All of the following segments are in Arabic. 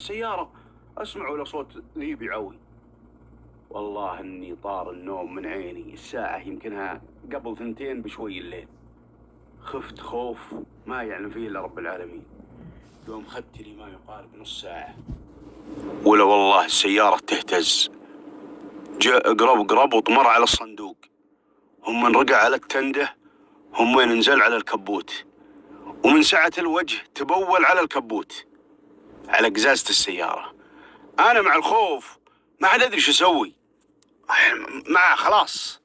السيارة أسمع ولا صوت ذي بيعوي. والله إني طار النوم من عيني، الساعة يمكنها قبل 2 بشوي الليل. خفت خوف ما يعلم فيه إلا رب العالمين. يوم خدت لي ما يقارب نص ساعة ولا والله السيارة تهتز. جاء قرب وطمر على الصندوق، هم من رقع على التنده، هم من نزل على الكبوت، ومن سعة الوجه تبول على الكبوت على قزازة السيارة. أنا مع الخوف ما عاد أدري شو أسوي، مع خلاص.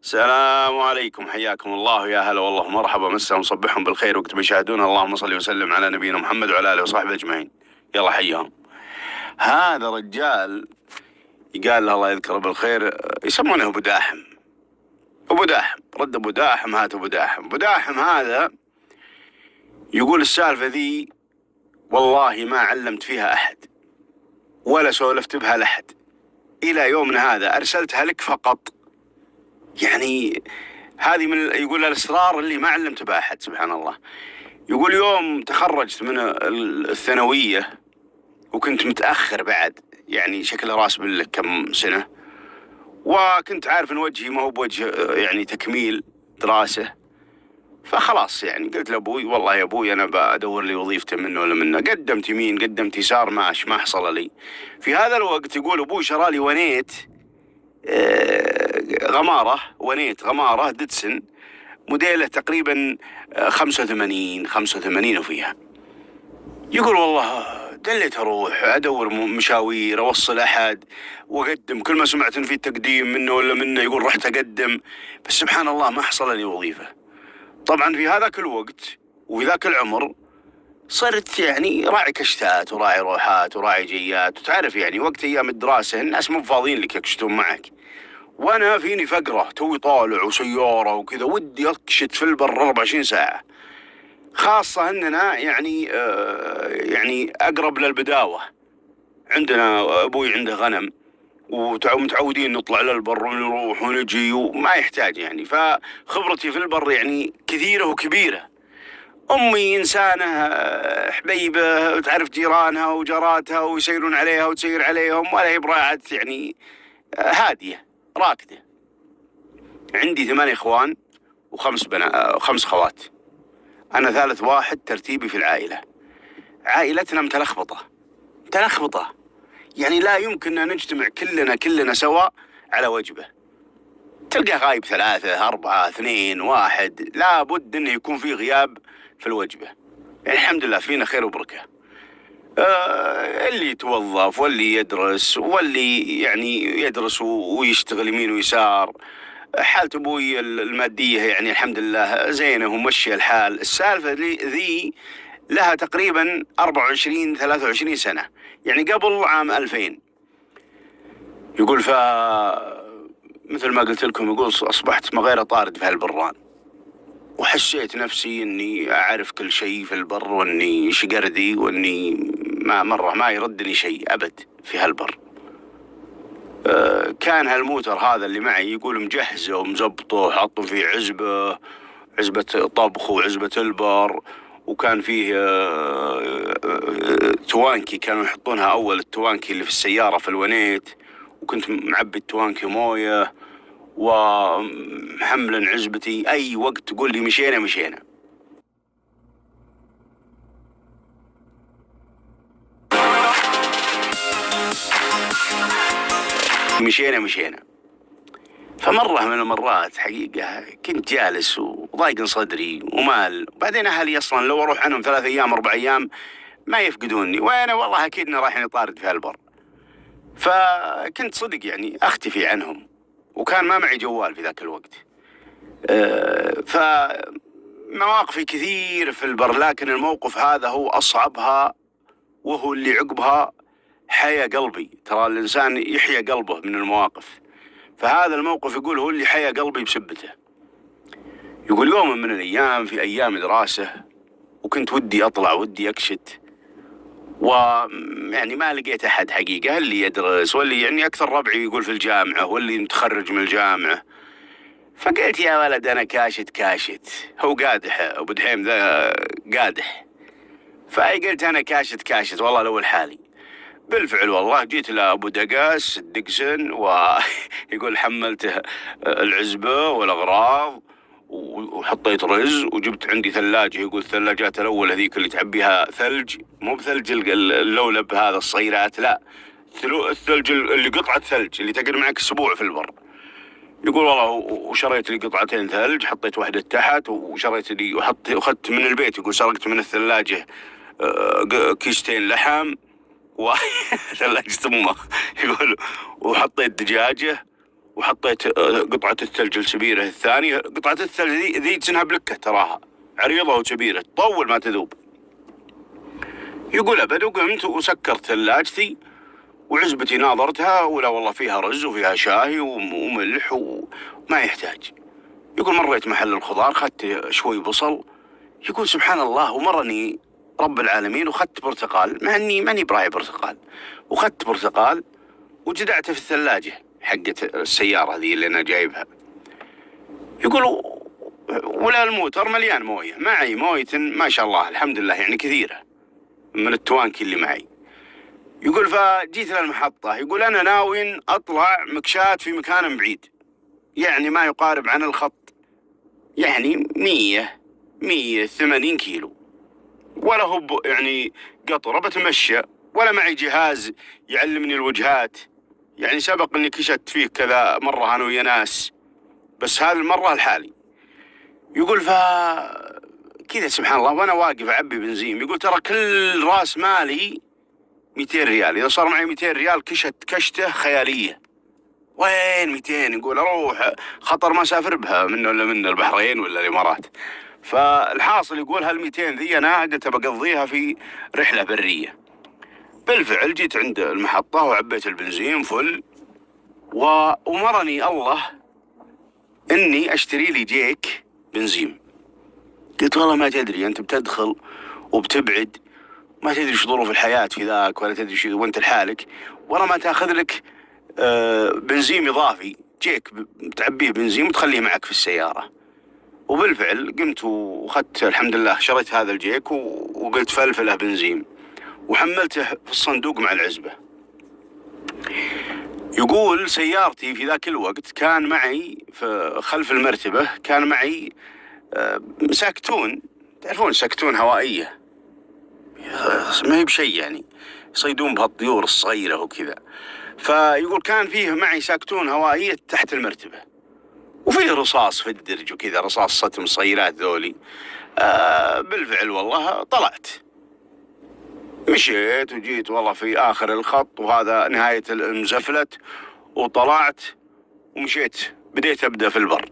السلام عليكم، حياكم الله، يا هلا والله، مرحبا، مسا مصبحهم بالخير وقت بيشاهدون. اللهم صل وسلم على نبينا محمد وعلى آله وصحبه أجمعين. يلا حياهم. هذا رجال يقال له الله يذكره بالخير، يسمونه أبو داحم. أبو داحم رد أبو داحم، هات أبو داحم. أبو داحم هذا يقول السالفة ذي والله ما علمت فيها أحد ولا سولفت بها لأحد إلى يومنا هذا، أرسلتها لك فقط. يعني هذه من يقول الأسرار اللي ما علمت بها أحد، سبحان الله. يقول يوم تخرجت من الثانوية وكنت متأخر بعد، يعني شكل راس بالله كم سنة، وكنت عارف ان وجهي ما هو بوجه يعني تكميل دراسة، فخلاص يعني قلت لأبوي والله يا أبوي أنا بدور لي وظيفة منه ولا منه. قدمت يمين قدمت يسار ما حصل لي. في هذا الوقت يقول أبوي شرى لي ونيت، ونيت غمارة ديدسن، موديله تقريبا 85 وفيها. يقول والله دليت اروح ادور مشاوير، اوصل احد واقدم، كل ما سمعت ان في تقديم منه ولا منه يقول رحت اقدم، بس سبحان الله ما حصل لي وظيفة. طبعا في هذاك الوقت وفي ذاك العمر صرت يعني راعي كشتات وراعي روحات وراعي جيات، وتعرف يعني وقت ايام الدراسة الناس مو فاضيين لك يكشتون معك، وانا فيني فقرة توي طالع وسيارة وكذا، ودي اكشت في البر 24 ساعة، خاصة اننا يعني اقرب للبداوة. عندنا ابوي عنده غنم ومتعودين نطلع للبر ونروح ونجي وما يحتاج يعني، فخبرتي في البر يعني كثيرة وكبيرة. امي انسانة حبيبة، تعرف جيرانها وجاراتها ويسيرون عليها وتسير عليهم، ولا هي براعة يعني هادية راكدة. عندي 8 اخوان و5 خوات. انا ثالث واحد ترتيبي في العائلة. عائلتنا متلخبطة، يعني لا يمكن ان نجتمع كلنا سوا على وجبة. تلقى غايب 3 4 2 1، لا بد انه يكون في غياب في الوجبة. يعني الحمد لله فينا خير وبركة. اللي يتوظف واللي يدرس واللي يعني يدرس ويشتغل يمين ويسار. حالة ابوي المادية يعني الحمد لله زينة ومشي الحال. السالفة ذي لها تقريبا 24-23 سنة، يعني قبل عام 2000. يقول مثل ما قلت لكم، يقول أصبحت مغير طارد في هالبران، وحسيت نفسي أني أعرف كل شيء في البر، وأني شقردي، وأني ما يردني شيء أبد في هالبر. كان هالموتر هذا اللي معي يقول مجهزه ومزبطه وحاطه فيه عزبة طبخ وعزبة البر، وكان فيه توانكي كانوا يحطونها أول، التوانكي اللي في السيارة في الونيت، وكنت معبي التوانكي موية ومحملا عزبتي. أي وقت تقول لي مشينا مشينا. فمرة من المرات حقيقة كنت جالس وضايق صدري ومال، وبعدين أهلي أصلا لو أروح عنهم 3 أيام 4 أيام ما يفقدوني، وأنا والله أكيد إني رايح طارد في هالبر. فكنت صدق يعني أختفي عنهم، وكان ما معي جوال في ذاك الوقت. فمواقفي كثير في البر، لكن الموقف هذا هو أصعبها، وهو اللي عقبها حيا قلبي. ترى الإنسان يحيا قلبه من المواقف، فهذا الموقف يقول هو اللي حيا قلبي بسبته. يقول يوم من الأيام في أيام دراسة، وكنت ودي أطلع ودي أكشت، ويعني ما لقيت أحد حقيقة، اللي يدرس واللي يعني أكثر ربعي يقول في الجامعة واللي متخرج من الجامعة. فقلت يا ولد أنا كاشت، هو قادح أبو دحيم ذا قادح. فقلت أنا كاشت والله لو الحالي. بالفعل والله جيت لأبو دقاس الدقسن ويقول حملته العزبة والأغراض وحطيت رز وجبت عندي ثلاجة. يقول الثلاجات الأول هذيك اللي تعبيها ثلج، مو بثلج اللولب هذا الصغيرات، لا الثلج اللي قطعة ثلج اللي تقعد معك أسبوع في البر. يقول والله وشريت لي قطعتين ثلج، حطيت واحدة تحت وشريت لي وأخذت من البيت. يقول سرقت من الثلاجة كيستين لحم وثلاجة امه. يقول وحطيت دجاجة وحطيت قطعة الثلج الكبيرة الثانية. قطعة الثلج ذي تنها بلكة، تراها عريضة وكبيرة تطول ما تذوب. يقول أبد وقمت وسكرت ثلاجتي وعزبتي ناظرتها، ولا والله فيها رز وفيها شاي وملح وما يحتاج. يقول مريت محل الخضار خدت شوي بصل. يقول سبحان الله ومرني رب العالمين وخدت برتقال، مع اني ماني براعي برتقال، وخدت برتقال وجدعته في الثلاجة حقت السيارة ذي اللي انا جايبها. يقول ولا الموتر مليان موية، معي موية ما شاء الله الحمد لله يعني كثيرة من التوانكي اللي معي. يقول فجيت للمحطة. يقول انا ناوي اطلع مكشات في مكان بعيد، يعني ما يقارب عن الخط يعني 180 كيلو، ولا هو يعني قطرة بتمشى، ولا معي جهاز يعلمني الوجهات. يعني سبق اني كشت فيه كذا مرة انا ويا ناس، بس هذه المرة لحالي. يقول كذا سبحان الله وانا واقف اعبي بنزين. يقول ترى كل راس مالي 200 ريال، اذا صار معي 200 ريال كشت كشته خيالية. وين 200؟ يقول اروح خطر ما اسافر بها منه الا من البحرين ولا الامارات. فالحاصل يقول هال 200 ذي انا قلت بقضيها في رحلة برية. بالفعل جيت عند المحطة وعبيت البنزين فل ومرني الله اني اشتري لي جيك بنزين. قلت والله ما تدري انت بتدخل وبتبعد، ما تدري شو ظروف الحياة في ذاك، ولا تدري شو وانت لحالك، ورا ما تاخذ لك بنزين اضافي، جيك تعبيه بنزين وتخليه معك في السيارة. وبالفعل قمت وخدت الحمد لله شريت هذا الجيك وقلت فلفله بنزين وحملته في الصندوق مع العزبة. يقول سيارتي في ذاك الوقت كان معي في خلف المرتبة كان معي ساكتون، تعرفون ساكتون هوائية ما هي بشيء يعني يصيدون بها الطيور الصغيرة وكذا. فيقول كان فيه معي ساكتون هوائية تحت المرتبة، وفيه رصاص في الدرج وكذا، رصاص ستم صغيرات ذولي. بالفعل والله طلعت مشيت وجيت والله في آخر الخط وهذا نهاية المزفلت، وطلعت ومشيت بديت أبدأ في البر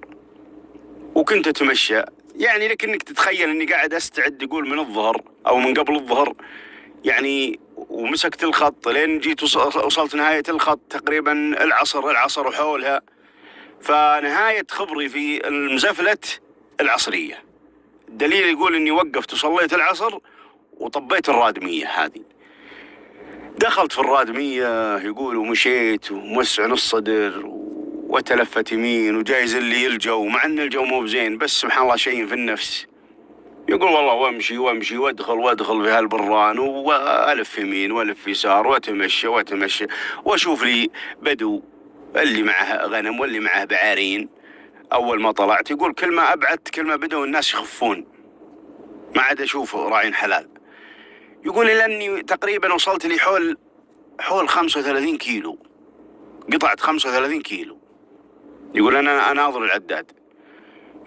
وكنت أتمشى. يعني لك إنك تتخيل إني قاعد أستعد يقول من الظهر أو من قبل الظهر يعني، ومسكت الخط لين جيت وصلت نهاية الخط تقريبا العصر وحولها. فنهاية خبري في المزفلت العصرية، الدليل يقول إني وقفت وصليت العصر وطبيت الرادمية هذه. دخلت في الرادمية يقول ومشيت وموسع نص صدر وتلفت يمين وجايز اللي الجو، مع ان الجو مو بزين بس سبحان الله شيء في النفس. يقول والله وامشي وادخل في هالبران والف يمين والف يسار واتمشى واشوف لي بدو اللي معه غنم واللي معه بعارين. اول ما طلعت يقول كل ما ابعدت كل ما بدأوا الناس يخفون، ما عاد اشوف راعين حلال. يقول لاني تقريبا وصلت لي حول 35 كيلو، قطعت 35 كيلو. يقول انا اناظر العداد.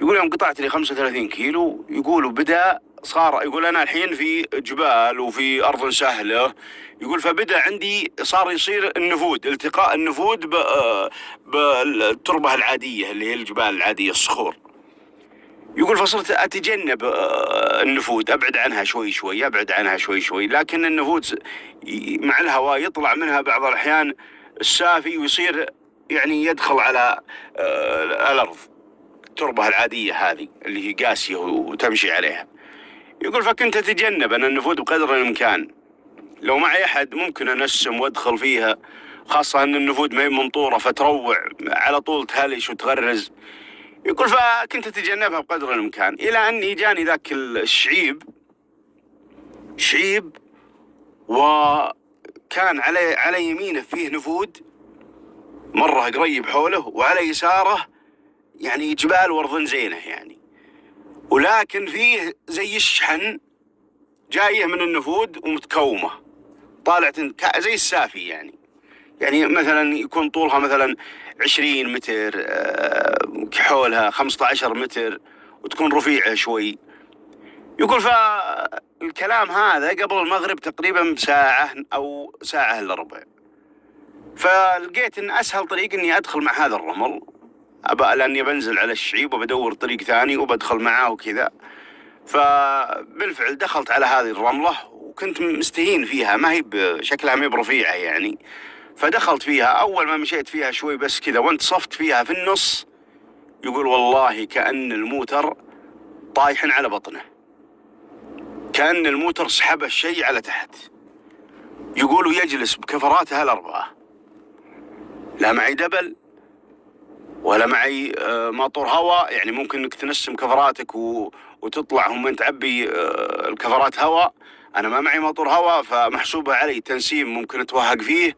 يقول يوم قطعت لي 35 كيلو يقول وبدا صار، يقول انا الحين في جبال وفي ارض سهله. يقول فبدا عندي صار يصير النفود، التقاء النفود بالتربه العاديه اللي هي الجبال العاديه الصخور. يقول فصرت اتجنب النفود، ابعد عنها شوي، لكن النفود مع الهواء يطلع منها بعض الاحيان السافي ويصير يعني يدخل على الارض، التربه العاديه هذه اللي هي قاسيه وتمشي عليها. يقول فكنت اتجنب انا النفود بقدر الامكان، لو معي احد ممكن انسم وادخل فيها، خاصه ان النفود ما هي منطوره فتروع على طول تهلش وتغرز. يقول فكنت اتجنبها بقدر الامكان، الى اني جاني ذاك الشعيب، شعيب كان على يمينه فيه نفود مرة قريب حوله، وعلى يساره يعني جبال وارض زينة يعني، ولكن فيه زي الشحن جايه من النفود ومتكومة طالعت زي السافي يعني مثلا يكون طولها مثلا 20 متر، حولها 15 متر، وتكون رفيعة شوي. يقول فالكلام هذا قبل المغرب تقريبا بساعة أو ساعة إلا ربع، فلقيت إن أسهل طريق إني أدخل مع هذا الرمل، لأني بنزل على الشعيب وبدور طريق ثاني وبدخل معاه وكذا. فبالفعل دخلت على هذه الرملة وكنت مستهين فيها، ما هي بشكلها ما هي برفيعة يعني. فدخلت فيها، أول ما مشيت فيها شوي بس كذا وانتصفت فيها في النص، يقول والله كأن الموتر طايح على بطنه، كأن الموتر سحب الشيء على تحت. يقولوا يجلس بكفراتها الأربعة، لا معي دبل ولا معي ماطور هواء، يعني ممكن انك تنسم كفراتك وتطلع هم تعبي الكفرات هواء. انا ما معي ماطور هواء، فمحسوبة علي تنسيم ممكن اتوهق فيه،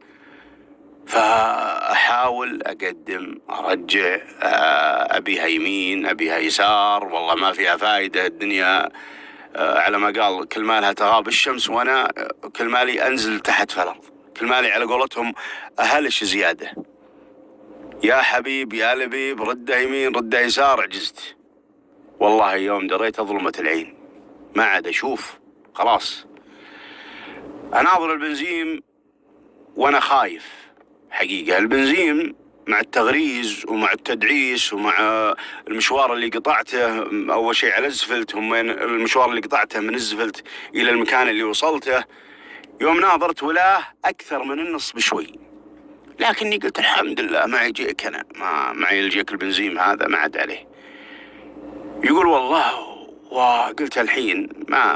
فاحاول اقدم ارجع، ابيها يمين ابيها يسار، والله ما فيها فايدة الدنيا. على ما قال كل مالها تغاب الشمس، وانا كل مالي انزل تحت في الارض، كل مالي على قولتهم اهلش زيادة. يا حبيب يا لبيب، رده يمين رده يسار، عجزت والله. يوم دريت ظلمة العين ما عاد اشوف، خلاص. اناظر البنزين وانا خايف حقيقة. البنزين مع التغريز ومع التدعيس ومع المشوار اللي قطعته، اول شيء على الزفلت، هم المشوار اللي قطعته من الزفلت الى المكان اللي وصلته، يوم ناظرت ولاه اكثر من النص بشوي. لكني قلت الحمد لله ما يجيك، انا ما معي يلجيك البنزين هذا ما عاد عليه. يقول والله، وقلت الحين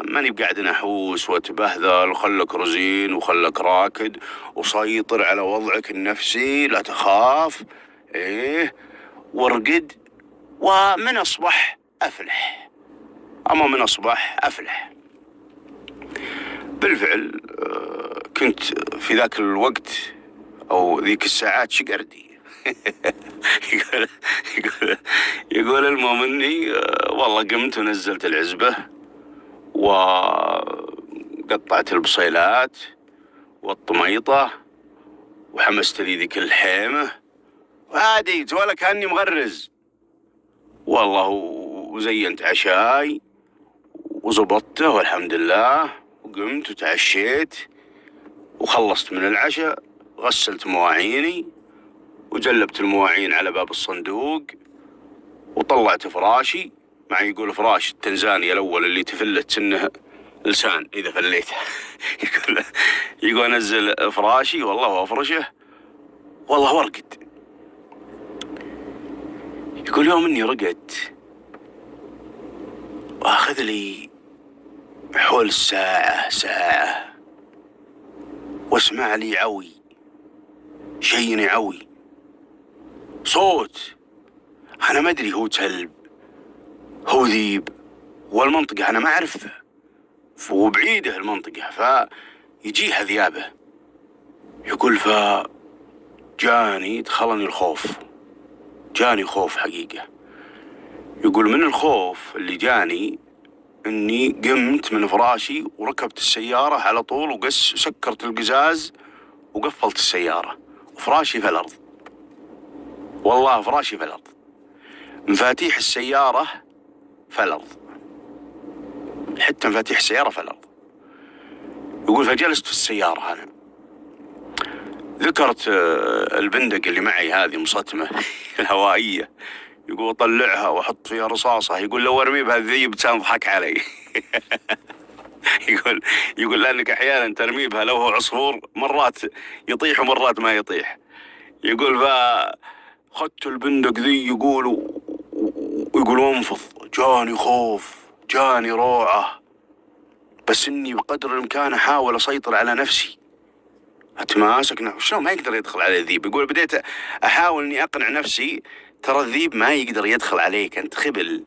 ماني بقاعد نحوس واتبهذل، وخلك رزين وخلك راكد وسيطر على وضعك النفسي، لا تخاف، ايه وارقد، ومن اصبح افلح، اما من اصبح افلح. بالفعل كنت في ذاك الوقت او ذيك الساعات شقردي. يقول المهم اني والله قمت ونزلت العزبة وقطعت البصيلات والطميطة وحمست لي ذيك الحيمة وهاديت ولا كأني مغرز والله، وزينت عشاي وزبطته والحمد لله، وقمت وتعشيت وخلصت من العشاء، غسلت مواعيني وجلبت المواعين على باب الصندوق وطلعت فراشي. مع يقول فراش التنزاني الأول اللي تفلت سنه لسان إذا فليته. يقول أنزل فراشي والله وأفرشه والله وارقد. يقول يوم إني رقدت وأخذ لي حول ساعة واسمع لي عوي، شيء يعوي، صوت أنا ما أدري هو كلب هو ذيب، والمنطقة أنا ما أعرفها وبعيدة المنطقة، فيجيها ذيابه. يقول جاني دخلني الخوف، جاني خوف حقيقة. يقول من الخوف اللي جاني اني قمت من فراشي وركبت السيارة على طول سكرت القزاز وقفلت السيارة، وفراشي في الأرض، والله فراشي في الأرض، مفاتيح السيارة في الأرض، حتى مفاتيح السيارة في الأرض. يقول فجلست في السيارة أنا، ذكرت البندق اللي معي هذه مسطمة الهوائية، يقول طلعها واحط فيها رصاصة، يقول لو ارمي بها الذيب تضحك علي. يقول لانك احيانا ترمي بها لو هو عصفور مرات يطيح ومرات ما يطيح. يقول خدت البندق ذي، يقول وانفض، جاني خوف جاني روعة، بس اني بقدر الامكان احاول اسيطر على نفسي، اتماسك شلون ما يقدر يدخل على الذيب. يقول بديت احاول اني اقنع نفسي ترى الذيب ما يقدر يدخل عليك، انت خبل،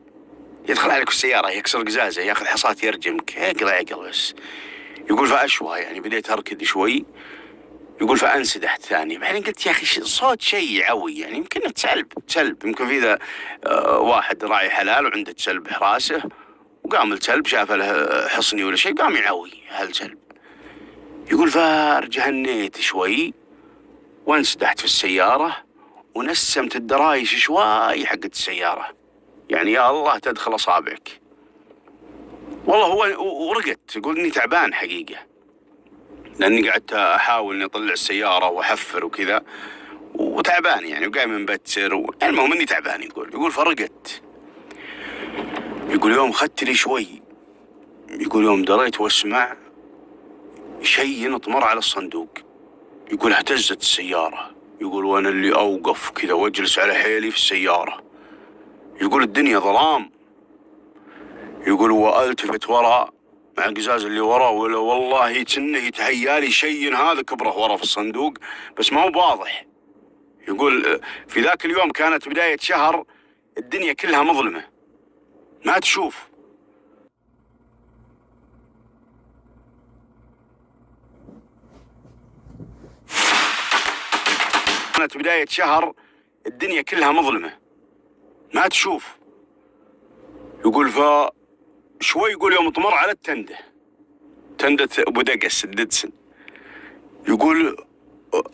يدخل عليك في السيارة يكسر قزازة ياخذ حصات يرجمك، اقلع بس. يقول فاشوى يعني بديت اركض شوي، يقول فانسدحت ثاني. بعدين قلت يا اخي صوت شيء يعوي، يعني يمكن تسلب يمكن في ذا واحد راعي حلال وعنده تسلب حراسه، وقام الكلب شاف له حصني ولا شيء قام يعوي هالكلب. يقول فرجهنيت شوي وانسدحت في السيارة ونسمت الدرايش شوي حقت السيارة، يعني يا الله تدخل أصابعك. والله هو ورقت. يقول إني تعبان حقيقة، لأني قعدت أحاول إني أطلع السيارة وأحفر وكذا وتعبان يعني، وقايم مبتسر المهم إني تعبان. يقول فرقت. يقول يوم خدت لي شوي، يقول يوم دريت واسمع شيء ينطمر على الصندوق. يقول اهتزت السيارة. يقول وانا اللي اوقف كذا واجلس على حيلي في السيارة. يقول الدنيا ظلام. يقول والتفت ورا مع القزاز اللي ورا، ولا والله كأنه يتهيالي شيء هذا كبره ورا في الصندوق بس ما هو واضح. يقول في ذاك اليوم كانت بداية شهر الدنيا كلها مظلمة ما تشوف. كانت بداية شهر الدنيا كلها مظلمة ما تشوف. يقول شوي يقول يوم طمر على تندة ابو دقس الددسن. يقول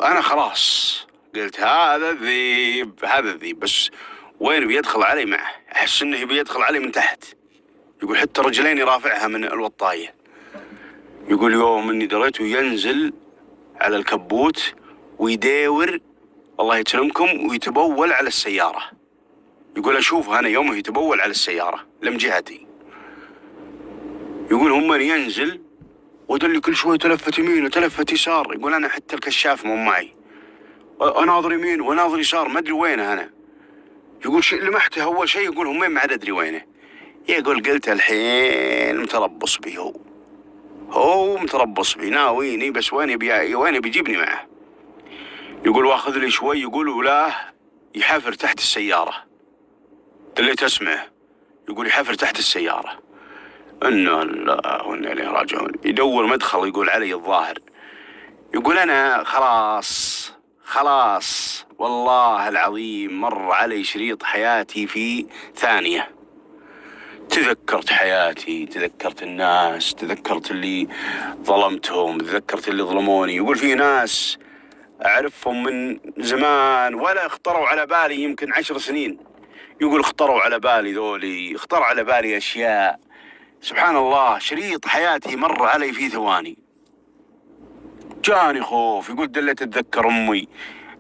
انا خلاص قلت هذا الذيب بس وين بيدخل علي معه، احس انه بيدخل علي من تحت. يقول حتى رجليني رافعها من الوطاية. يقول يوم اني دريته ينزل على الكبوت ويداور الله يسلمكم ويتبول على السيارة. يقول اشوف انا يومه يتبول على السيارة لم جهتي. يقول هم ينزل ودلي كل شوي تلفت يمين وتلفت يسار. يقول انا حتى الكشاف مو معي، اناظر يمين واناظر يسار ما ادري وينه انا. يقول لمحته اول شيء يقول هم ما عاد ادري وينه. يقول قلت الحين متربص بي، هو متربص بي ناويني بس وين بيجيبني معه. يقول واخذ لي شوي يقول ولا يحفر تحت السيارة. دليت اسمعه يقول يحفر تحت السيارة. إنا لله وإنا إليه راجعون. يدور مدخل يقول علي الظاهر. يقول أنا خلاص والله العظيم مر علي شريط حياتي في ثانية. تذكرت حياتي، تذكرت الناس، تذكرت اللي ظلمتهم، تذكرت اللي ظلموني. يقول في ناس أعرفهم من زمان ولا اخطروا على بالي يمكن 10 سنين. يقول اخطروا على بالي ذولي، اخطر على بالي أشياء سبحان الله. شريط حياتي مر علي في ثواني. جاني خوف. يقول دليت اتذكر امي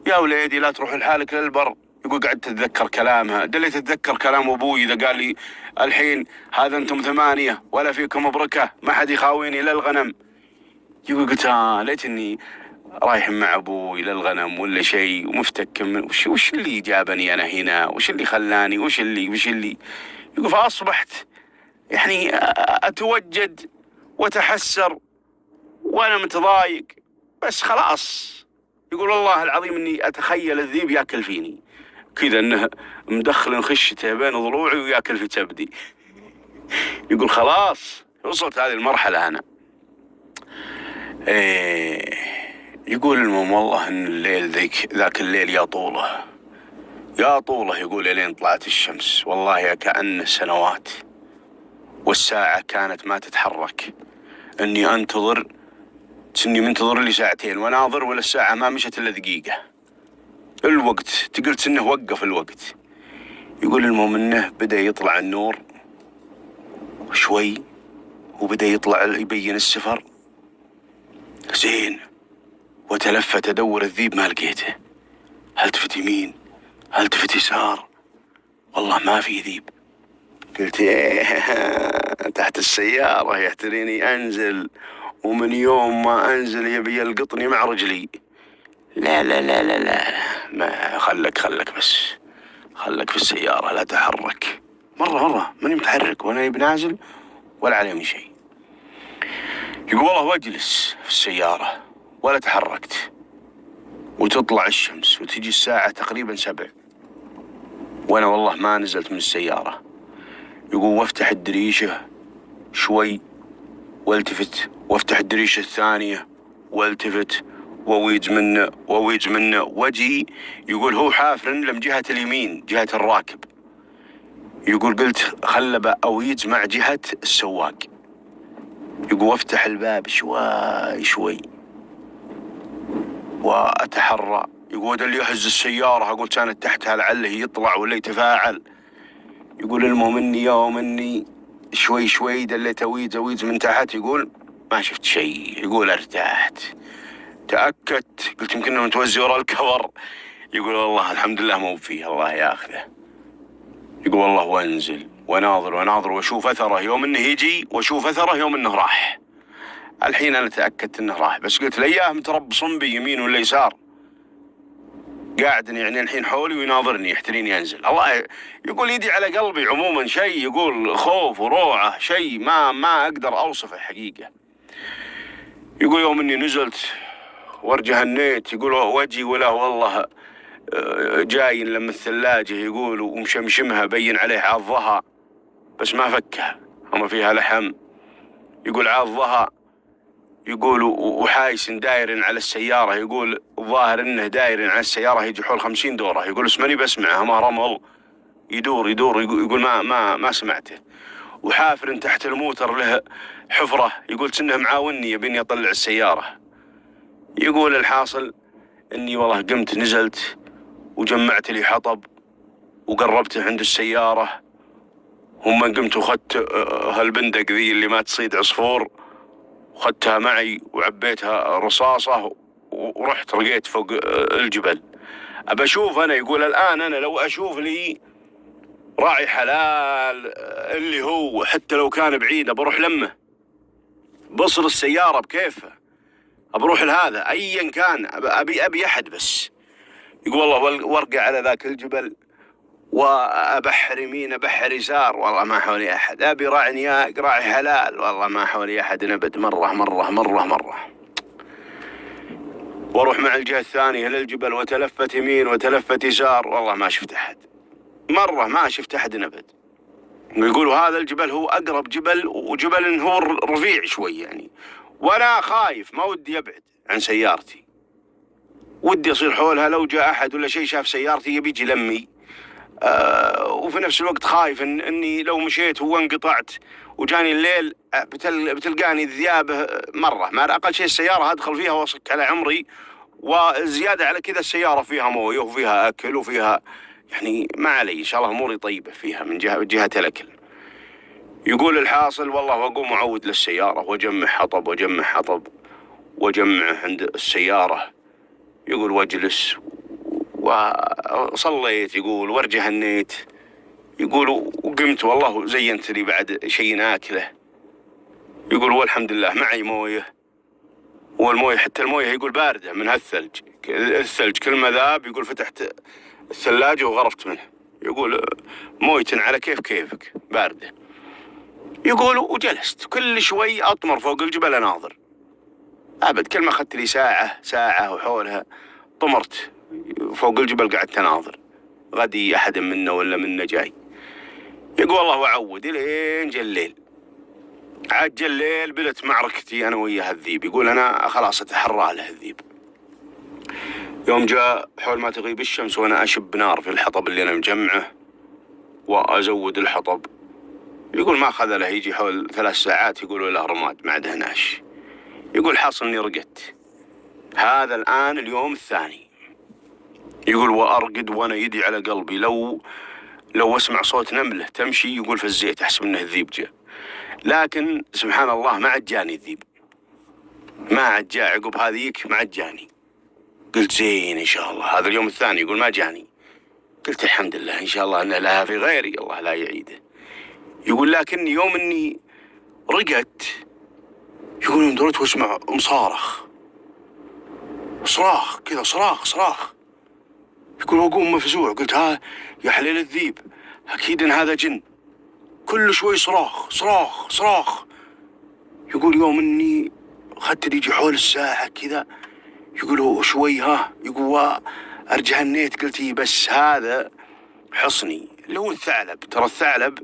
يا وليدي لا تروح لحالك للبر. يقول قعدت اتذكر كلامها. دليت اتذكر كلام ابوي اذا قال لي الحين هذا انتم 8 ولا فيكم بركه ما حد يخاويني الا الغنم. يقول قلت ليتني رايح مع ابوي للغنم ولا شيء ومفتك من وش اللي جابني انا هنا، وش اللي خلاني، وش اللي. يقول فاصبحت يعني اتوجد واتحسر وانا متضايق بس خلاص. يقول والله العظيم اني اتخيل الذيب ياكل فيني كذا، انه مدخل خشته بين ضلوعي وياكل في كبدي. يقول خلاص وصلت هذه المرحلة انا. يقول المهم والله ان الليل ذاك الليل يا طوله يقول لين طلعت الشمس والله كأن سنوات، والساعة كانت ما تتحرك. اني منتظر لي ساعتين وناظر ولا الساعة ما مشت الا دقيقة. الوقت تقلت انه وقف الوقت. يقول المهم انه بدأ يطلع النور شوي وبدأ يطلع يبين السفر زين، وتلفت ادور الذيب ما لقيته. هلتفت يمين هلتفت يسار والله ما في ذيب. قلت تحت السيارة يحتريني انزل، ومن يوم ما انزل يبي يلقطني مع رجلي. لا ما خلك بس خلك في السيارة لا تحرك. مرة ماني متحرك وانا بنازل ولا علي من شيء. يقول والله واجلس في السيارة ولا تحركت، وتطلع الشمس وتجي الساعة تقريبا 7 وانا والله ما نزلت من السيارة. يقول وافتح الدريشة شوي والتفت، وافتح الدريشة الثانية والتفت، وويج منه وجي. يقول هو حافرن لم جهة اليمين جهة الراكب. يقول قلت خلبه أويج مع جهة السواق. يقول وافتح الباب شوي شوي وأتحرى. يقول اللي يهز السيارة أقول كانت تحتها لعله يطلع ولا يتفاعل. يقول المهم اني يوم اني شوي شوي دليت أويج من تحت. يقول ما شفت شيء. يقول ارتحت تأكدت قلت يمكن انه متوزي ورا الكفر. يقول والله الحمد لله مو فيه الله ياخذه. يقول والله وانزل وناظر واشوف اثره يوم انه يجي واشوف اثره يوم انه راح. الحين انا تأكدت انه راح بس قلت لياه متربصن بي يمين ولا يسار قاعد يعني الحين حولي ويناظرني يحتريني انزل. الله يقول يدي على قلبي عموما شيء يقول خوف وروعه شيء ما اقدر اوصفه حقيقه. يقول يوم اني نزلت وارجع النيت يقول وجهي ولا والله جاي لما الثلاجه يقول ومشمشمها بين عليه عضها بس ما فكها اما فيها لحم. يقول عضها يقول وحايس داير على السيارة. يقول ظاهر انه داير على السيارة يجي حول 50 دورة. يقول اسمني بسمعه ما رمل يدور يقول ما سمعته. وحافر تحت الموتر له حفرة يقول كأنه معاوني يبيني اطلع السيارة. يقول الحاصل اني والله قمت نزلت وجمعت لي حطب وقربته عند السيارة. هم قمت وخدت هالبندق ذي اللي ما تصيد عصفور وخدتها معي وعبيتها رصاصة ورحت رقيت فوق الجبل. أبى أشوف أنا. يقول الآن أنا لو أشوف لي راعي حلال اللي هو حتى لو كان بعيد بروح لمه بصر السيارة بكيفه بروح لهذا أيا كان أبي أحد بس. يقول والله وارقع على ذاك الجبل وأبحر يمين أبحر يسار والله ما حولي أحد. أبي راعي نياق راعي حلال والله ما حولي أحد نبد مرة. واروح مع الجهة الثانية للجبل وتلفت يمين وتلفت يسار والله ما شفت أحد مرة ما شفت أحد نبد. ويقولوا هذا الجبل هو أقرب جبل وجبل هو رفيع شوي يعني وأنا خايف ما ودي أبعد عن سيارتي ودي أصير حولها لو جاء أحد ولا شيء شاف سيارتي يبي يجي لمي. وفي نفس الوقت خايف اني لو مشيت وانقطعت وجاني الليل بتلقاني ذيابه مرة ما اقل شيء السيارة ادخل فيها واصك على عمري وزيادة على كذا السيارة فيها مويه وفيها اكل وفيها يعني ما علي ان شاء الله اموري طيبة فيها من جهة الاكل. يقول الحاصل والله واقوم اعود للسيارة واجمع حطب واجمعه عند السيارة. يقول واجلس وصليت يقول وارجع النيت. يقول وقمت والله زينت لي بعد شيء ناكله. يقول والحمد لله معي مويه والمويه حتى المويه يقول باردة من الثلج كل ما ذاب يقول فتحت الثلاجة وغرفت منه. يقول موية على كيفك باردة. يقول وجلست كل شوي أطمر فوق الجبل أناظر أبد كل ما أخذت لي ساعة وحولها طمرت فوق الجبل قعدت أناظر غدي أحد منا ولا منا جاي. يقول والله وعود لين جا الليل. عاد جا الليل بدت معركتي أنا وياه الذيب. يقول أنا خلاص أتحرى له الذيب. يوم جاء حول ما تغيب الشمس وأنا أشب نار في الحطب اللي أنا مجمعه وأزود الحطب. يقول ما أخذ له يجي حول 3 ساعات يقولوا له رماد ما عدهناش. يقول حاصل إني رقدت. هذا الآن اليوم الثاني. يقول وأرقد وأنا يدي على قلبي لو أسمع صوت نملة تمشي يقول في الزيت أحسب إنه الذيب جاء. لكن سبحان الله ما عاد جاني الذيب ما عاد جاء عقب هذيك ما عاد جاني. قلت زين إن شاء الله. هذا اليوم الثاني يقول ما جاني. قلت الحمد لله إن شاء الله أن لها في غيري الله لا يعيده. يقول لكن يوم إني رقدت يقول يوم درت واسمع صراخ كذا صراخ. يقول وأقوم مفزوع قلت ها يا حليل الذيب أكيد إن هذا جن. كل شوي صراخ. يقول يوم إني أخذت لي يجي حول الساعة كذا يقولوا شوي يقول أرجع النيت قلت بس هذا حصني اللي هو الثعلب. ترى الثعلب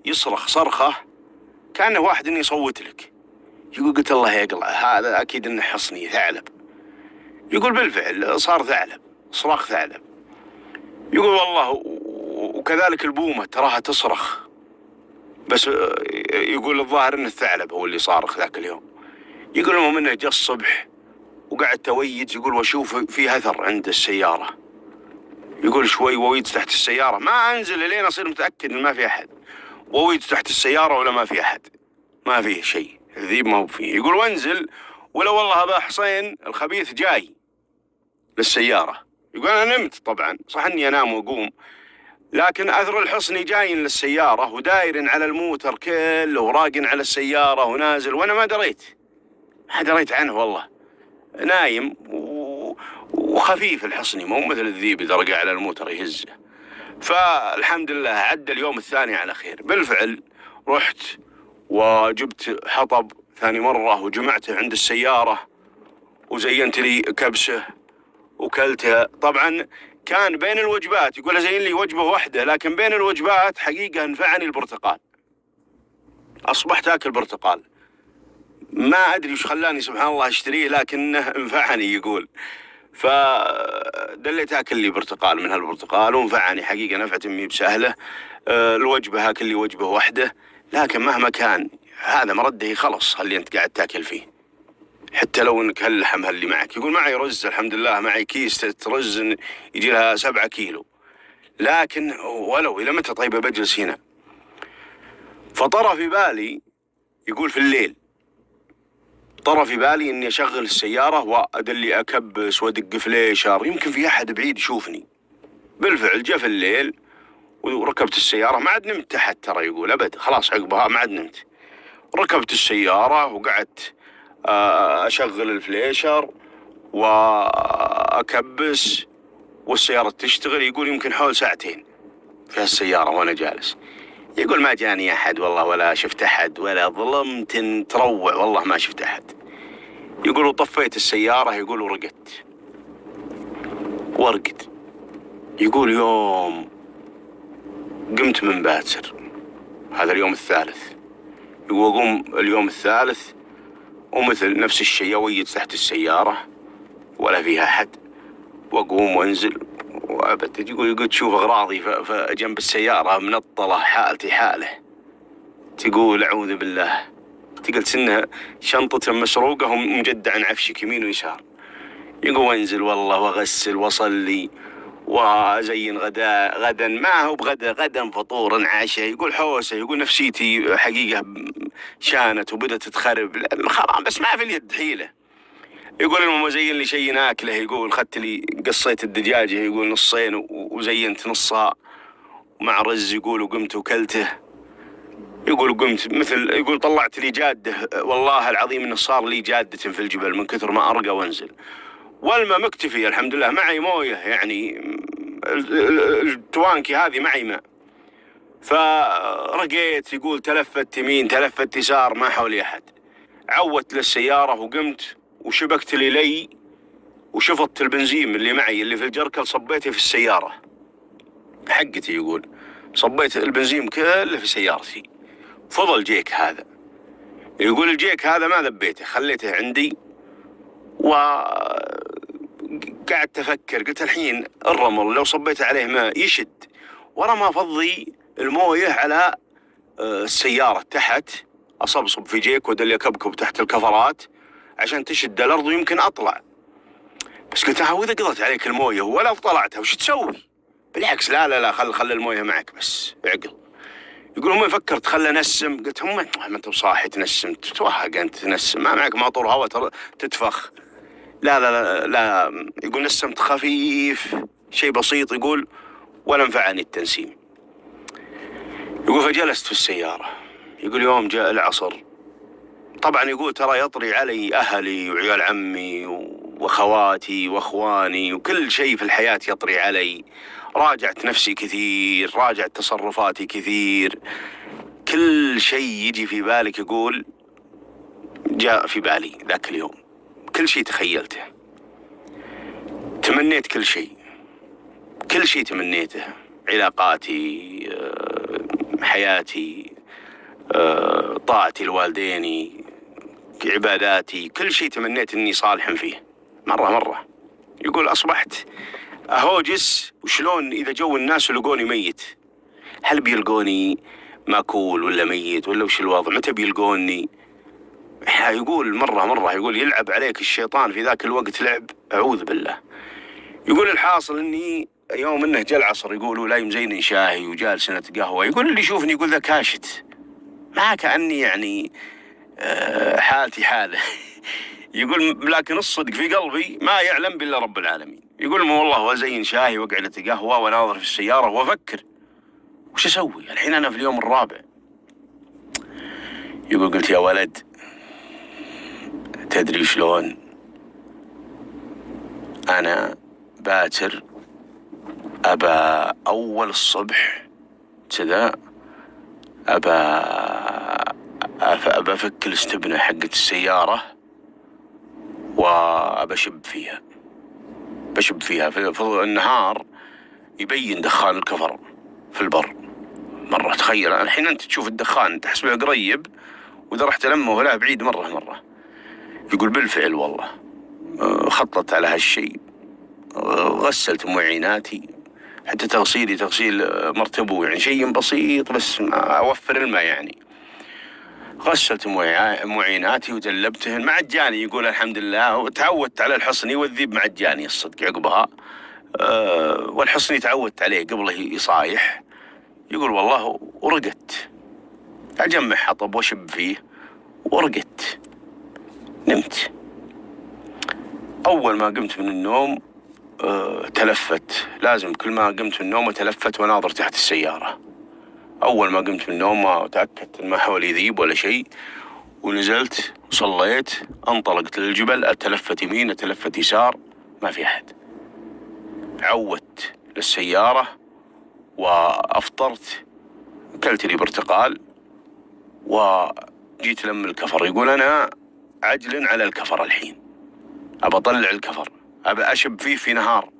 يصرخ صرخة كأنه واحد إني يصوت لك. يقول قلت الله يقلع هذا أكيد إنه حصني ثعلب. يقول بالفعل صار ثعلب، صراخ ثعلب. يقول والله وكذلك البومة تراها تصرخ، بس يقول الظاهر ان الثعلب هو اللي صارخ ذاك اليوم. يقول المهم انه جاء الصبح وقعد تويج، يقول واشوف في اثر عند السيارة. يقول شوي وويد تحت السيارة، ما انزل لين اصير متأكد ان ما في احد. وويد تحت السيارة ولا ما في احد، ما فيه شيء، الذيب ما هو فيه. يقول وانزل ولا والله ابا حسين الخبيث جاي للسيارة. يقول انا نمت طبعا، صح اني انام واقوم، لكن اثر الحصني جاي للسيارة وداير على الموتر كله وراقن على السيارة ونازل، وانا ما دريت عنه والله. نايم وخفيف الحصني، مو مثل الذيب اذا رقع على الموتر يهزه. فالحمد لله عدى اليوم الثاني على خير. بالفعل رحت وجبت حطب ثاني مرة وجمعته عند السيارة وزينت لي كبسة وكلتها. طبعا كان بين الوجبات، يقول زين لي وجبة واحدة، لكن بين الوجبات حقيقة انفعني البرتقال، أصبحت أكل برتقال. ما أدري وش خلاني سبحان الله أشتريه، لكنه انفعني يقول. فدليت أكل لي برتقال من هالبرتقال وانفعني حقيقة، نفعت أمي بسهلة. الوجبة أكل لي وجبة واحدة، لكن مهما كان هذا مرده خلص اللي أنت قاعد تاكل فيه، حتى لو انك هاللحم اللي معك. يقول معي رز الحمد لله، معي كيس رز يجي لها 7 كيلو، لكن ولو الى متى طيب بجلس هنا؟ فطرى في بالي، يقول في الليل طرى في بالي اني اشغل السيارة وادلي اكبس وادق فليشر، يمكن في احد بعيد يشوفني. بالفعل جاء في الليل وركبت السيارة، ما عاد نمت تحت ترى، يقول ابد خلاص عقبها ما عاد نمت. ركبت السيارة وقعدت اشغل الفليشر واكبس والسيارة تشتغل. يقول يمكن حول 2 ساعة في السيارة وانا جالس. يقول ما جاني احد والله، ولا شفت احد، ولا ظلمت تروع والله ما شفت احد. يقول وطفيت السيارة، يقول ورقدت. يقول يوم قمت من باكر، هذا اليوم الثالث. يقول اقوم اليوم الثالث ومثل نفس الشيء اويد تحت السيارة ولا فيها احد، واقوم وانزل وابد. يقول تشوف اغراضي جنب السيارة منطلة، حالتي حاله. تقول اعوذ بالله، قلت انها شنطته مسروقة ومجدع عن عفشك يمين ويسار. يقول وانزل والله واغسل واصلي وازين غدا ما هو غدا فطور عشاء. يقول حوسه، يقول نفسيتي حقيقة شانت وبدت تخرب، خلاص بس ما في اليد حيلة. يقول المهم زين لي شيء ناكله. يقول خدت لي قصيت الدجاجة يقول نصين وزينت نصها مع رز. يقول وقمت وكلته. يقول قمت مثل، يقول طلعت لي جادة، والله العظيم انه صار لي جادة في الجبل من كثر ما ارقى وانزل. والماء مكتفي الحمد لله، معي مويه يعني، التوانكي هذه معي ماء. فرقيت. يقول تلفت يمين تلفت يسار ما حولي احد. عودت للسيارة وقمت وشبكت لي وشفطت البنزين اللي معي اللي في الجركل، صبيته في السيارة حقتي. يقول صبيت البنزين كله في سيارتي. فضل جيك هذا، يقول الجيك هذا ما ذبيته، خليته عندي. وقعدت أفكر، قلت الحين الرمل لو صبيت عليه ماء يشد، ورا ما فضي المويه على السيارة تحت، أصبصب في جيك ودلي أكبكب تحت الكفرات عشان تشد الأرض ويمكن أطلع. بس قلت إذا قضت عليك المويه ولا طلعتها وش تسوي؟ بالعكس لا خل المويه معك بس اعقل. يقول هم فكرت خله نسم. قلت ما انت بصاحي تنسم، تتوهق انت تنسم، ما معك ماطور هواء تتفخ. لا يقول نسمت خفيف شيء بسيط. يقول ولا نفعني التنسيم. يقول فجلست في السيارة. يقول يوم جاء العصر، طبعا يقول ترى يطري علي أهلي وعيال عمي وأخواتي وأخواني وكل شيء في الحياة يطري علي. راجعت نفسي كثير، راجعت تصرفاتي كثير، كل شيء يجي في بالك. يقول جاء في بالي ذاك اليوم، كل شيء تخيلته، تمنيت كل شيء تمنيته، علاقاتي، حياتي، طاعتي لوالديني، عباداتي، كل شيء تمنيت اني صالح فيه مرة. يقول أصبحت أهوجس وشلون إذا جو الناس ولقوني ميت، هل بيلقوني ماكول ولا ميت ولا وش الوضع؟ متى بيلقوني؟ يقول مرة يقول يلعب عليك الشيطان في ذاك الوقت لعب أعوذ بالله. يقول الحاصل إني يوم إنه جاء العصر يقولوا لا مزين شاهي وجالسة قهوة، يقول اللي يشوفني يقول ذا كاشت، ما كأني يعني حالتي حاله. يقول لكن الصدق في قلبي ما يعلم بالله رب العالمين. يقول ما والله وزين شاهي وقعدت قهوة وناظر في السيارة وأفكر وش أسوي الحين أنا في اليوم الرابع. يقول قلت يا ولد تدري شلون أنا باكر أبا أول الصبح كذا أبا أفك الاستبنة حقت السيارة وأبشب فيها، بشب فيها في النهار يبين دخان الكفر في البر مرة. تخيل الحين أنت تشوف الدخان تحسبه قريب وإذا رحت لمه لا بعيد مرة. يقول بالفعل والله خطط على هالشيء، غسلت معيناتي حتى تغسيلي تغسيل مرتبو يعني شيء بسيط بس أوفر الماء يعني. غسلت معيناتي وجلبتهن معجاني. يقول الحمد لله وتعودت على الحصني والذيب معجاني الصدق عقبها. والحصني تعودت عليه قبله يصايح. يقول والله ورقت أجمع حطب وشب فيه ورقت نمت. أول ما قمت من النوم تلفت، لازم كل ما قمت من النوم تلفت وناظر تحت السيارة. أول ما قمت من النوم ما تأكدت ما حولي ذيب ولا شيء، ونزلت وصليت انطلقت للجبل، أتلفت يمين أتلفت يسار ما في أحد. عودت للسيارة وأفطرت، أكلت لي برتقال وجيت لم الكفر. يقول أنا عجل على الكفر الحين، أبى أطلع الكفر أبى أشب فيه في نهار.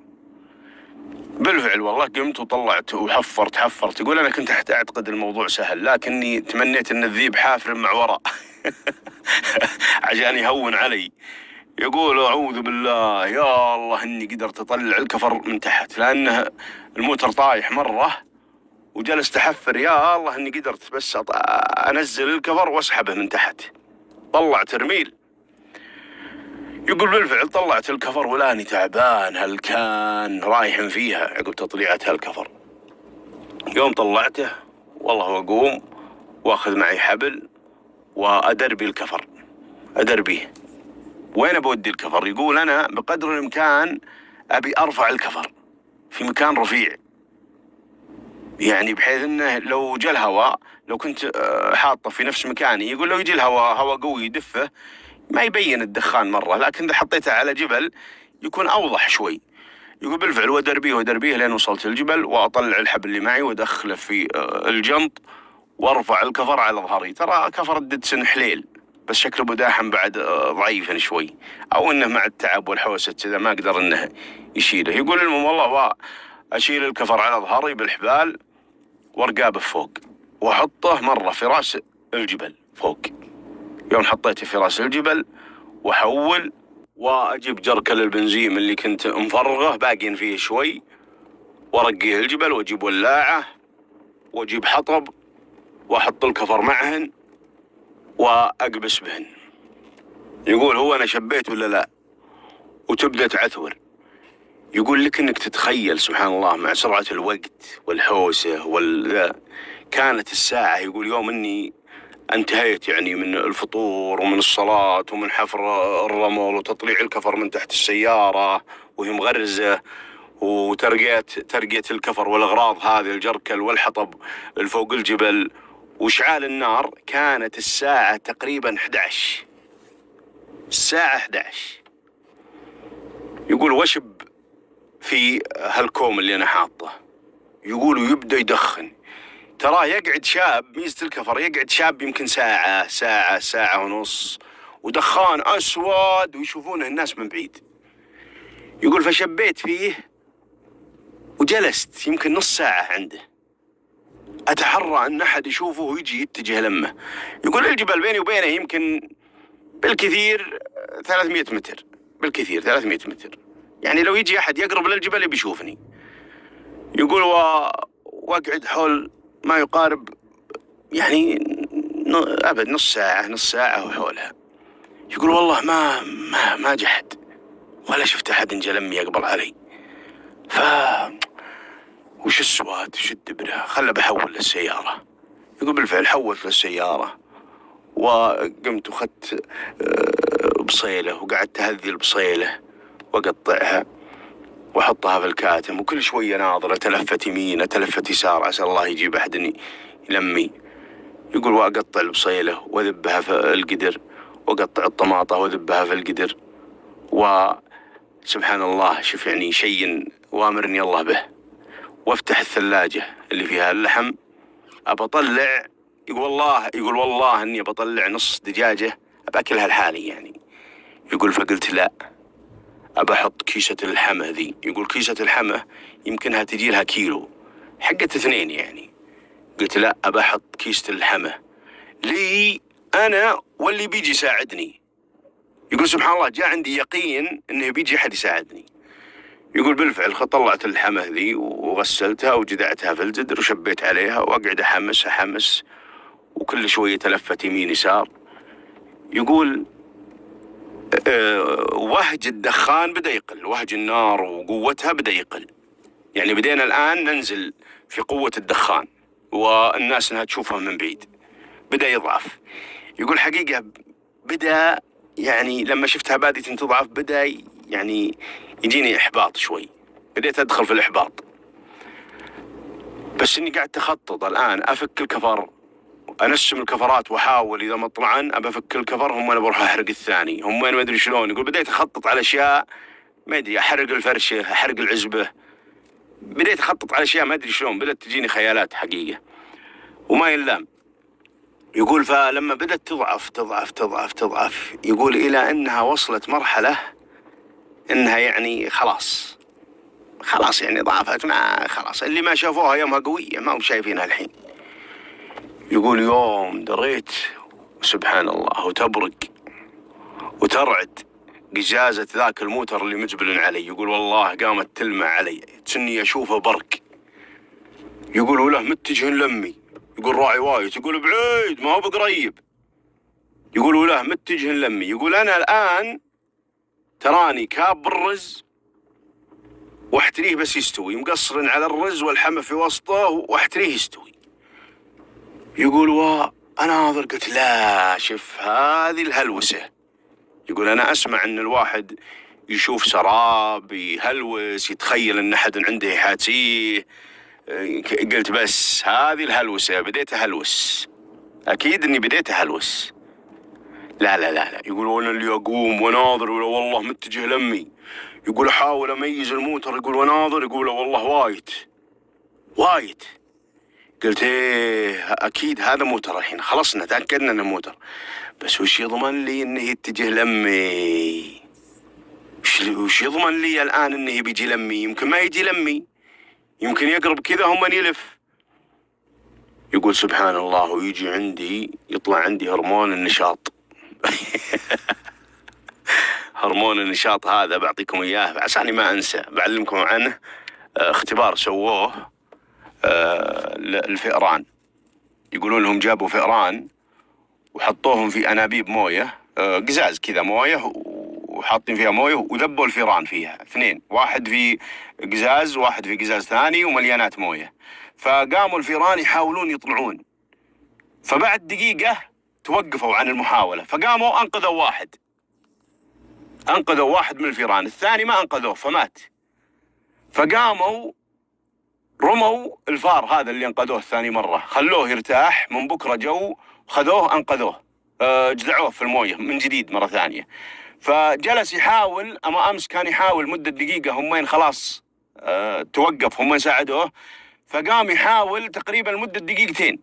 بالفعل والله قمت وطلعت وحفرت. يقول أنا كنت أعتقد الموضوع سهل لكني تمنيت أن الذيب حافر مع وراء عشان يهون علي. يقول أعوذ بالله يا الله إني قدرت أطلع الكفر من تحت لأنه الموتر طايح مرة وجلست أحفر. يا الله إني قدرت بس أنزل الكفر وأسحبه من تحت. طلعت رميل. يقول بالفعل طلعت الكفر ولاني تعبان هالكان رايح فيها عقب تطليعة هالكفر. يوم طلعته والله وأقوم وأخذ معي حبل وأدربي الكفر أدربيه. وين بودي الكفر؟ يقول أنا بقدر الإمكان أبي أرفع الكفر في مكان رفيع، يعني بحيث أنه لو جاء الهواء لو كنت حاطه في نفس مكاني، يقول لو يجي الهواء هواء قوي يدفه ما يبين الدخان مرة، لكن إذا حطيته على جبل يكون أوضح شوي. يقول بالفعل ودربيه لين وصلت الجبل وأطلع الحبل اللي معي وأدخله في الجنط وأرفع الكفر على ظهري. ترى كفر الددسن حليل بس شكله بداحم بعد ضعيفا شوي، أو إنه مع التعب والحوسة كذا ما أقدر إنه يشيله. يقول المهم والله أشيل الكفر على ظهري بالحبال وأرقابه فوق وأحطه مرة في راس الجبل فوق. يوم حطيته في راس الجبل وأحول وأجيب جركة البنزين اللي كنت مفرغه باقين فيه شوي وأرقيه الجبل وأجيب ولاعة وأجيب حطب وأحط الكفر معهن وأقبس بهن. يقول هو أنا شبيت ولا لا وتبدأ تعثور. يقول لك إنك تتخيل سبحان الله مع سرعة الوقت والحوسة كانت الساعة. يقول يوم إني انتهيت يعني من الفطور ومن الصلاة ومن حفر الرمل وتطليع الكفر من تحت السيارة وهي مغرزة وترقية الكفر والأغراض هذه الجركل والحطب الفوق الجبل وإشعال النار، كانت الساعة تقريبا 11 الساعة 11. يقول وشب في هالكوم اللي أنا حاطه. يقول ويبدأ يدخن. ترى يقعد شاب ميزة الكفر يقعد شاب يمكن ساعة ونص ودخان أسود ويشوفونه الناس من بعيد. يقول فشبيت فيه وجلست يمكن نص ساعة عنده أتحرى أن أحد يشوفه ويجي يتجه لمه. يقول الجبل بيني وبينه يمكن بالكثير 300 متر بالكثير 300 متر. يعني لو يجي أحد يقرب للجبل بيشوفني. يقول واقعد حول ما يقارب يعني أبد نص ساعة وحولها. يقول والله ما جاء أحد ولا شفت أحد جلمي يقبل علي. وش السواد وش الدبرة، خله بحول للسيارة. يقول بالفعل حولت للسيارة وقمت وخدت بصيلة وقعدت أهذي البصيلة وأقطعها وأحطها في الكاتم، وكل شوية ناظر أتلفت يمين أتلفت يسار عسى الله يجيب أحد يلمي. يقول وأقطع البصيلة وأذبها في القدر، وأقطع الطماطة وأذبها في القدر، وسبحان الله شوف يعني شيء وامرني الله به. وافتح الثلاجة اللي فيها اللحم أبطلع. يقول والله اني بطلع نص دجاجة أبأكلها لحالي يعني. يقول فقلت لا أبحط كيسة اللحمة ذي. يقول كيسة اللحمة يمكنها تجي لها كيلو حقة 2 يعني. قلت لا أبحط كيسة اللحمة لي أنا واللي بيجي يساعدني. يقول سبحان الله جاء عندي يقين انه بيجي أحد يساعدني. يقول بالفعل طلعت اللحمة ذي وغسلتها وجدعتها في الجدر وشبيت عليها وأقعد أحمس وكل شوية تلفت يمين يسار. يقول وهج الدخان بدأ يقل، وهج النار وقوتها بدأ يقل. يعني بدينا الآن ننزل في قوة الدخان والناس انها تشوفها من بعيد، بدأ يضعف. يقول حقيقة بدأ يعني لما شفتها بادية تضعف بدأ يعني يجيني إحباط شوي، بديت أدخل في الإحباط. بس إني قاعد تخطط الآن أفك الكفر، أنسم الكفرات وأحاول إذا ما طلعن أبى أفك الكفر، هم أنا بروح أحرق الثاني، هم أنا ما أدري شلون. يقول بديت أخطط على أشياء ما أدري، أحرق الفرشة أحرق العزبة، بديت أخطط على أشياء ما أدري شلون، بدأت تجيني خيالات حقيقة وما ينلام. يقول فلما بدأت تضعف يقول إلى أنها وصلت مرحلة أنها يعني خلاص يعني ضعفت، ما خلاص اللي ما شافوها يومها قوية ما هم شايفينها الحين. يقول يوم دريت سبحان الله وتبرق وترعد قجازة ذاك الموتر اللي مجبل علي. يقول والله قامت تلمع علي تسني أشوفه برق. يقول وله متجه لمي. يقول راعي وايد. يقول بعيد ما هو بقريب. يقول وله متجه لمي. يقول أنا الآن تراني كاب الرز واحتريه بس يستوي، مقصر على الرز والحمى في وسطه واحتريه يستوي. يقول أنا ناظر قلت لا شوف هذه الهلوسة. يقول أنا أسمع أن الواحد يشوف سراب يهلوس يتخيل أن أحد عنده يحاتيه. قلت بس هذه الهلوسة، بديت أهلوس، أكيد أني بديت أهلوس. لا. يقول وانا اللي اقوم وناظر ولا والله متجه لمي. يقول احاول اميز الموتر. يقول وناظر. يقول والله وايد. قلت ايه اكيد هذا موتر الحين، خلصنا تاكدنا انه موتر، بس وش يضمن لي انه يتجه لمي؟ وش يضمن لي الان انه بيجي لمي؟ يمكن ما يجي لمي، يمكن يقرب كذا هم يلف. يقول سبحان الله ويجي عندي يطلع عندي هرمون النشاط. هرمون النشاط هذا بعطيكم اياه عشان ما انسى، بعلمكم عنه. اختبار سووه الفئران. يقولون لهم جابوا فئران وحطوهم في انابيب مويه، قزاز كذا مويه وحاطين فيها مويه وذبوا الفئران فيها 2، واحد في قزاز واحد في قزاز ثاني ومليانات مويه. فقاموا الفئران يحاولون يطلعون، فبعد دقيقة توقفوا عن المحاولة، فقاموا أنقذوا واحد من الفئران، الثاني ما أنقذوه فمات. فقاموا رموا الفار هذا اللي أنقذوه الثاني مرة، خلوه يرتاح، من بكرة جو خذوه أنقذوه، جدعوه في الموية من جديد مرة ثانية. فجلس يحاول، أما أمس كان يحاول مدة دقيقة، همين خلاص توقف، همين ساعدوه، فقام يحاول تقريبا مدة دقيقتين،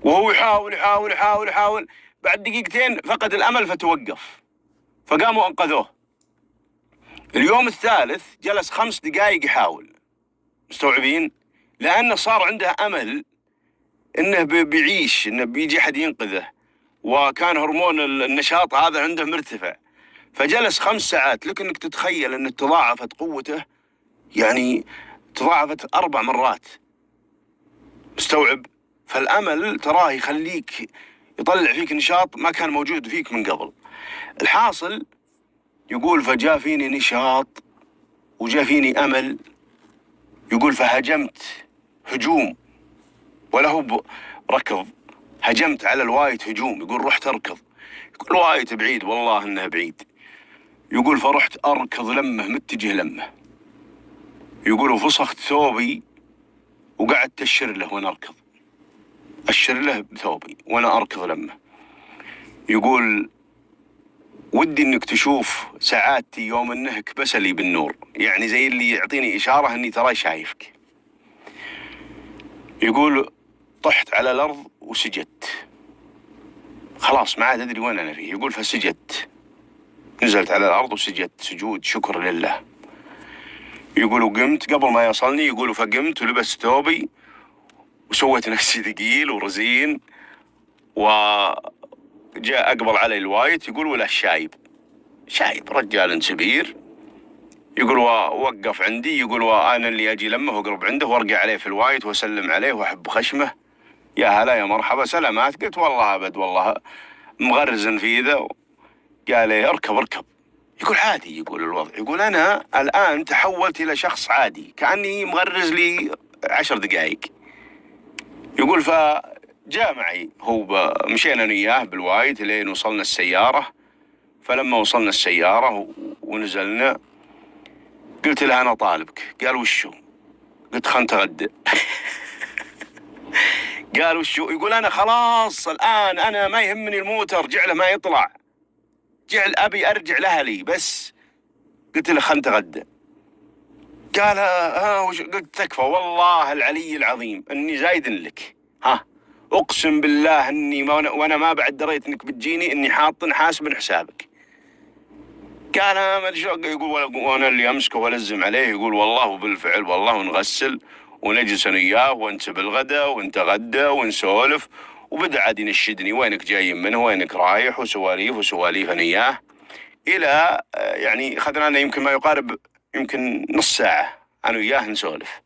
وهو يحاول. بعد دقيقتين فقد الأمل فتوقف، فقاموا أنقذوه. اليوم الثالث جلس 5 دقائق يحاول، مستوعبين؟ لأنه صار عنده أمل إنه بيعيش، إنه بيجي أحد ينقذه، وكان هرمون النشاط هذا عنده مرتفع. فجلس 5 ساعات. لك انك تتخيل ان تضاعفت قوته، يعني تضاعفت 4 مرات. مستوعب؟ فالامل تراه يخليك، يطلع فيك نشاط ما كان موجود فيك من قبل. الحاصل يقول فجاء فيني نشاط وجاء فيني امل. يقول فهجمت هجوم، ولا هو ركض، هجمت على الوايت هجوم. يقول رحت اركض. يقول الوايت بعيد، والله انه بعيد. يقول فرحت اركض لمه، متجه لمه. يقول وفسخت ثوبي وقعدت اشر له وانا اركض، اشر له بثوبي وانا اركض لمه. يقول ودي انك تشوف سعادتي يوم انه كبس لي بالنور، يعني زي اللي يعطيني اشاره اني تراي شايفك. يقول طحت على الارض وسجدت، خلاص ما عاد ادري وين انا فيه. يقول فسجدت، نزلت على الارض وسجدت سجود شكر لله. يقول وقمت قبل ما يصلني. يقول فقمت ولبست ثوبي وسويت نفسي ثقيل ورزين، وجاء اقبل علي الوايت. يقول ولا الشايب، شايب رجال كبير. يقول ووقف عندي. يقول وانا اللي اجي لمه واقرب عنده وارقع عليه في الوايت واسلم عليه واحب خشمه، يا هلا يا مرحبا سلامات. قلت والله ابد والله مغرزن في ذا. قال لي اركب اركب. يقول عادي، يقول الوضع، يقول انا الان تحولت الى شخص عادي كاني مغرز لي 10 دقائق. يقول فجاء معي هو، مشينا انا وياه بالوايت لين وصلنا السياره. فلما وصلنا السياره ونزلنا قلت له انا طالبك. قال وشو؟ قلت خلنا نتغدى. قال وشو؟ يقول انا خلاص الان انا ما يهمني الموتر، جعله ما يطلع، جعل ابي ارجع لاهلي بس. قلت له خلنا نتغدى. قال ها وش؟ قلت تكفى والله العلي العظيم اني زايد لك، ها اقسم بالله اني وانا ما بعد دريت انك بتجيني اني حاط حاسب من حسابك. قال ما ادري شو. يقول وانا اللي امسكه والزم عليه. يقول والله وبالفعل والله ونغسل ونجلس انا وياه وانت بالغداء ونتغدى ونسولف. وبدا عاد ينشدني وينك جاي منه وينك رايح وسواليف انا وياه، الى يعني اخذنا لنا يمكن ما يقارب يمكن نص ساعه انا وياه نسولف.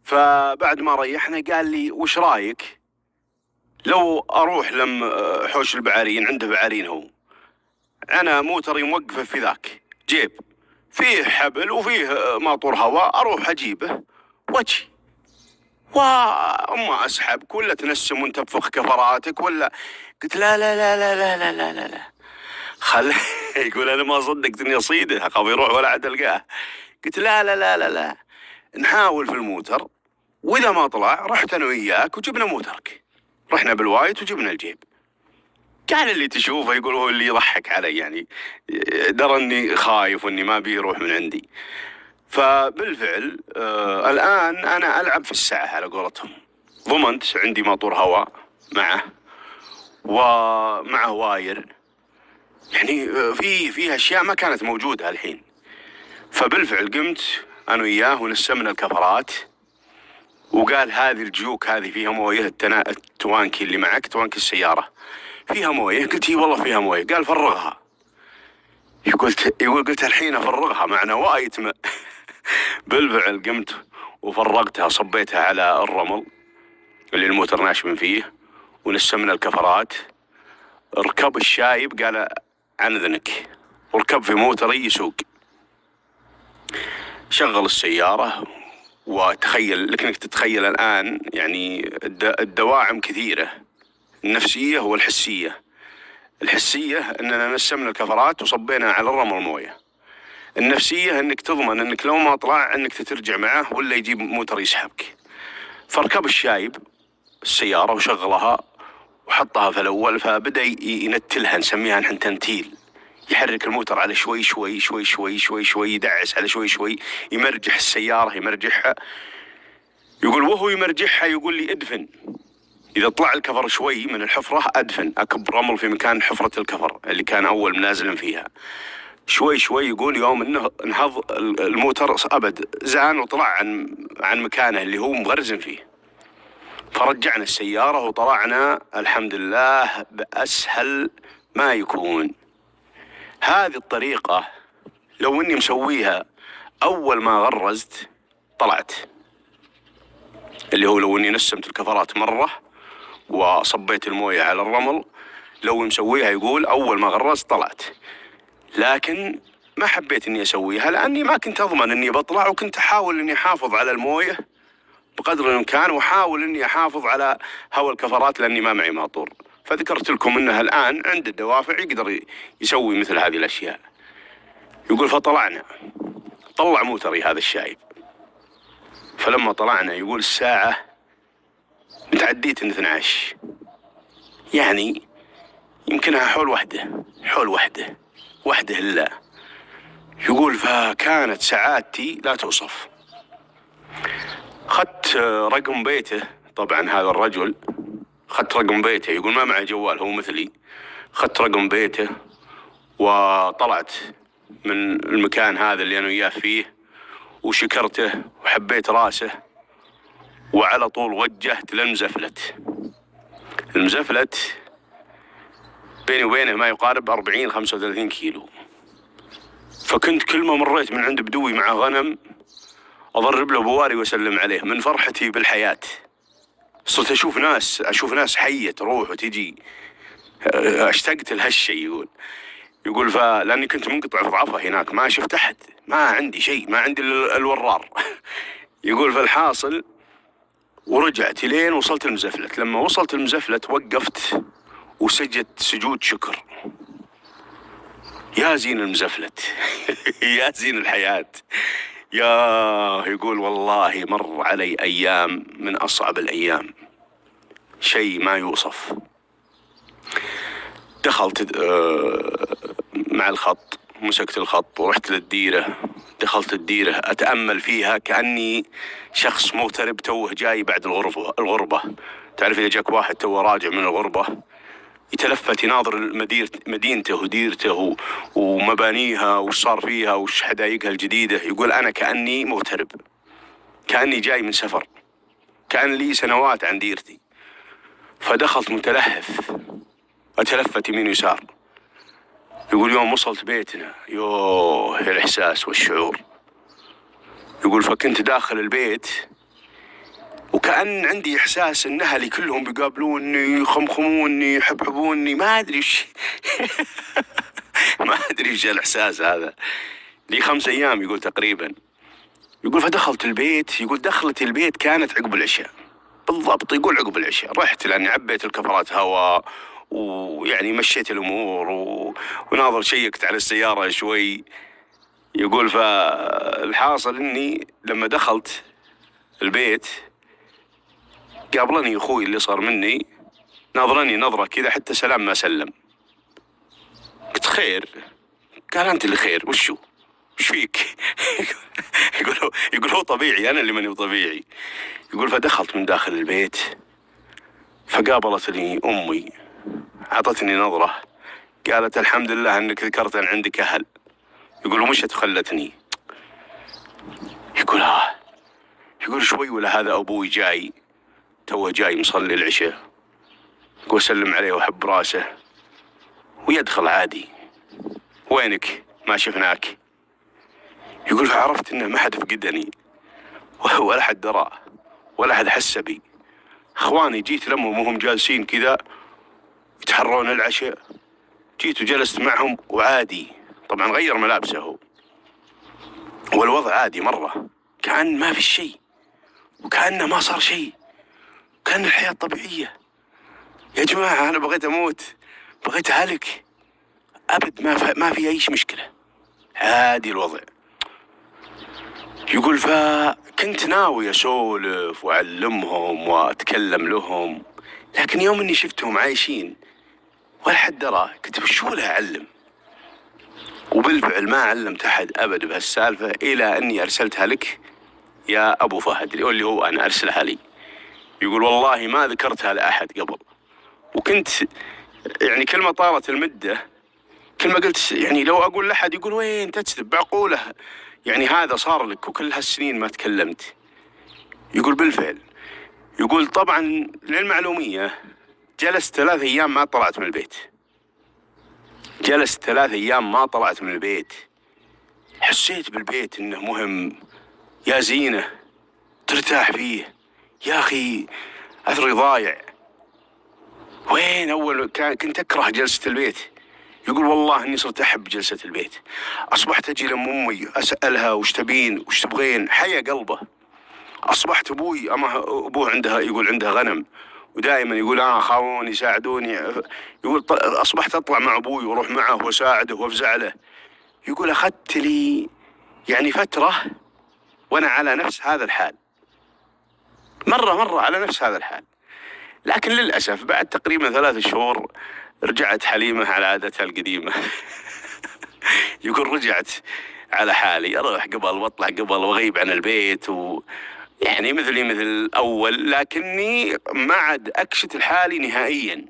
فبعد ما ريحنا قال لي وش رايك لو اروح حوش البعارين، عنده بعارين هو، انا موتري موقفه في ذاك جيب فيه حبل وفيه ماطور هواء، اروح اجيبه واجي وما اسحبك ولا تنسم وانت بفخ كفراتك ولا. قلت لا لا لا لا لا لا لا لا, لا. خل يقول انا ما صدقت اني اصيده، اخاف يروح ولا عاد القاه. قلت لا لا لا لا لا، نحاول في الموتر، واذا ما طلع رحت انا وياك وجبنا موترك، رحنا بالوايت وجبنا الجيب. كان اللي تشوفه يقول هو اللي يضحك علي، يعني درى اني خايف واني ما بيه يروح من عندي. فبالفعل الان انا العب في الساعه على قولتهم. ضمنت عندي ماطور هواء معه ومعه واير، يعني في اشياء ما كانت موجوده الحين. فبالفعل قمت انا وياه ونسمنا الكفرات. وقال هذه الجيوك هذه فيها مويه، التوانكي اللي معك توانكي السياره فيها مويه. قلت اي والله فيها مويه. قال فرغها. قلت الحين افرغها معنا وايت ماء. بالفعل قمت وفرغتها، صبيتها على الرمل اللي الموتر ناشم فيه ونسمنا الكفرات. ركب الشايب قال عن اذنك، وركب في موتري يسوق. شغل السيارة وتخيل لك انك تتخيل الان يعني الدواعم كثيرة، النفسية والحسية. الحسية اننا نسمنا الكفرات وصبينا على الرمل مويه. النفسية انك تضمن انك لو ما طلع انك ترجع معه ولا يجيب موتر يسحبك. فركب الشايب السيارة وشغلها وحطها في الاول، فبدأ ينتلها، نسميها نحن تنتيل. يحرك الموتر على شوي شوي شوي شوي شوي شوي، يدعس على شوي شوي، يمرجح السيارة يمرجحها. يقول وهو يمرجحها يقول لي ادفن، إذا طلع الكفر شوي من الحفرة أدفن، أكب رمل في مكان حفرة الكفر اللي كان أول منازل فيها. شوي شوي يقول يوم إنه انهض الموتر أبد زان وطلع عن مكانه اللي هو مغرزن فيه. فرجعنا السيارة وطلعنا الحمد لله بأسهل ما يكون. هذه الطريقة لو اني مسويها اول ما غرزت طلعت، اللي هو لو اني نسمت الكفرات مرة وصبيت الموية على الرمل، لو مسويها يقول اول ما غرزت طلعت. لكن ما حبيت اني اسويها لاني ما كنت اضمن اني بطلع، وكنت احاول اني احافظ على الموية بقدر الامكان، واحاول اني احافظ على هواء الكفرات لاني ما معي ماطور. فذكرت لكم انها الان عند الدوافع يقدر يسوي مثل هذه الاشياء. يقول فطلعنا، طلع موتري هذا الشايب. فلما طلعنا يقول الساعة متعديت 12، يعني يمكنها حول وحدة إلا. يقول فكانت سعادتي لا توصف. خدت رقم بيته، طبعا هذا الرجل خدت رقم بيته، يقول ما معه جوال هو مثلي. خدت رقم بيته وطلعت من المكان هذا اللي أنا وياه فيه، وشكرته وحبيت راسه، وعلى طول وجهت للمزفلت. المزفلت بيني وبينه ما يقارب 40-35 كيلو. فكنت كل ما مريت من عند بدوي مع غنم أضرب له بواري وأسلم عليه من فرحتي بالحياة. صرت أشوف ناس حية تروح وتجي. اشتقت لهالشيء. يقول لأني كنت منقطع في ضعفه هناك، ما شفت أحد، ما عندي شيء، ما عندي الورار. يقول فالحاصل ورجعت لين وصلت المزفلت. لما وصلت المزفلت وقفت وسجدت سجود شكر. يا زين المزفلت يا زين الحياة. يقول والله مر علي أيام من أصعب الأيام، شيء ما يوصف. دخلت مع الخط، مسكت الخط ورحت للديرة. دخلت الديرة أتأمل فيها كأني شخص مغترب توه جاي بعد الغربة. تعرف إذا جاك واحد توه راجع من الغربة يتلفت يناظر مدينته وديرته ومبانيها وش صار فيها وش حدايقها الجديدة. يقول أنا كأني مغترب، كأني جاي من سفر، كأن لي سنوات عن ديرتي. فدخلت متلهف أتلفت يمين ويسار. يقول يوم وصلت بيتنا يوه الإحساس والشعور. يقول فكنت داخل البيت وكأن عندي إحساس إن أهلي كلهم بيقابلوني يخمخموني يحبحبوني، ما أدري إيش ما أدري إيش الإحساس هذا. لي 5 أيام يقول تقريبا. يقول فدخلت البيت. يقول دخلت البيت كانت عقب العشاء بالضبط. يقول عقب العشاء رحت لأني عبيت الكفرات هواء ويعني مشيت الأمور وناظر شيكت على السيارة شوي. يقول فالحاصل إني لما دخلت البيت قابلني أخوي اللي صار مني، ناظرني نظرة كذا حتى سلام ما سلم. قلت خير؟ قال أنت اللي خير، وش فيك؟ يقول هو طبيعي، أنا اللي ماني طبيعي. يقول فدخلت من داخل البيت فقابلتني أمي، عطتني نظرة قالت الحمد لله أنك ذكرت أن عندك أهل. يقول ومشت وخلتني. يقول شوي ولا هذا أبوي جاي توه جاي مصلي العشاء. يقول سلم عليه وحب راسه ويدخل عادي. وينك؟ ما شفناك. يقول فعرفت انه ما حد فقدني ولا حد دراه ولا حد حس بي. اخواني جيت لمهم وهم جالسين كذا يتحرون العشاء، جيت وجلست معهم وعادي. طبعا غير ملابسه هو والوضع عادي مرة، كأن ما في شيء وكأنه ما صار شيء، كأن الحياة طبيعية. يا جماعة أنا بغيت أموت، بغيت أهلك، أبد ما في أي مشكلة، عادي الوضع. يقول فكنت ناوي أسولف وأعلمهم وأتكلم لهم، لكن يوم أني شفتهم عايشين ولا حد دراه قلت وشو له أعلم. وبالفعل ما علمت أحد أبد بهالسالفة إلى أني أرسلتها لك يا أبو فهد اللي هو أنا أرسلها لي. يقول والله ما ذكرتها لأحد قبل، وكنت يعني كل ما طالت المدة كل ما قلت يعني لو أقول لأحد يقول وين تكذب بعقوله، يعني هذا صار لك وكل هالسنين ما تكلمت. يقول بالفعل. يقول طبعا للمعلومية جلست 3 أيام ما طلعت من البيت، جلست 3 أيام ما طلعت من البيت. حسيت بالبيت إنه مهم، يا زينة ترتاح فيه. يا أخي أثري ضايع. وين أول كنت أكره جلسة البيت. يقول والله إني صرت أحب جلسة البيت. أصبحت أجي لأم أمي أسألها وش تبين وش تبغين، حيا قلبه. أصبحت أبوي أبوه يقول عنده غنم، ودائما يقول خاوني ساعدوني. يقول أصبحت أطلع مع أبوي وأروح معه وأساعده وأفزع له. يقول أخذت لي يعني فترة وأنا على نفس هذا الحال، مرة على نفس هذا الحال. لكن للأسف بعد تقريبا 3 شهور رجعت حليمة على عادتها القديمة. يقول رجعت على حالي، أروح قبل وأطلع قبل وأغيب عن البيت، يعني مثلي مثل الأول، لكني ما عاد أكشت لحالي نهائيا.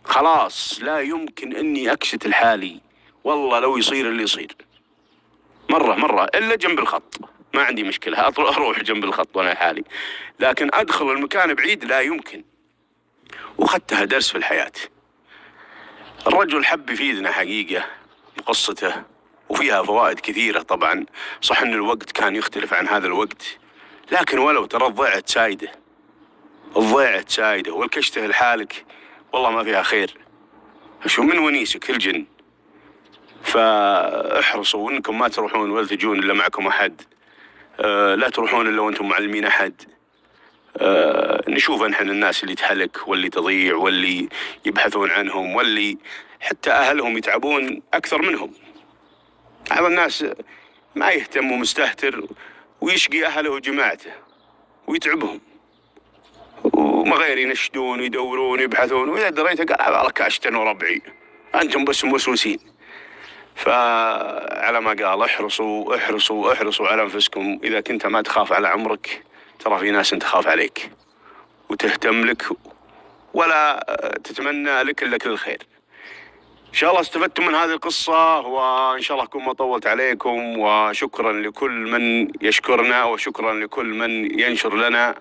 خلاص لا يمكن أني أكشت لحالي، والله لو يصير اللي يصير. مرة إلا جنب الخط ما عندي مشكلة، أروح جنب الخط وأنا حالي، لكن أدخل المكان بعيد لا يمكن. وخدتها درس في الحياة. الرجل حب يفيدنا حقيقة بقصته، وفيها فوائد كثيرة طبعا. صح أن الوقت كان يختلف عن هذا الوقت، لكن ولو ترى الضيعة سايدة والكشته لحالك والله ما فيها خير. شو من ونيسك الجن. فاحرصوا انكم ما تروحون ولا تجون الا معكم احد. لا تروحون الا وانتم معلمين احد. نشوف نحن الناس اللي تهلك واللي تضيع واللي يبحثون عنهم واللي حتى اهلهم يتعبون اكثر منهم. بعض الناس ما يهتم ومستهتر ويشقي اهله وجماعته ويتعبهم، وما غير ينشدون ويدورون ويبحثون، واذا دريته قال والله كاشتن وربعي انتم بس موسوسين. فعلى ما قال احرصوا على انفسكم. اذا كنت ما تخاف على عمرك ترى في ناس تخاف عليك وتهتم لك ولا تتمنى لك الا كل الخير. ان شاء الله استفدتم من هذه القصة، وان شاء الله اكون ما طولت عليكم. وشكرا لكل من يشكرنا، وشكرا لكل من ينشر لنا،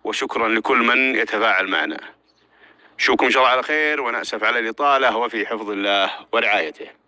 وشكرا لكل من يتفاعل معنا. اشوفكم ان شاء الله على خير، وانا اسف على الاطالة، وفي حفظ الله ورعايته.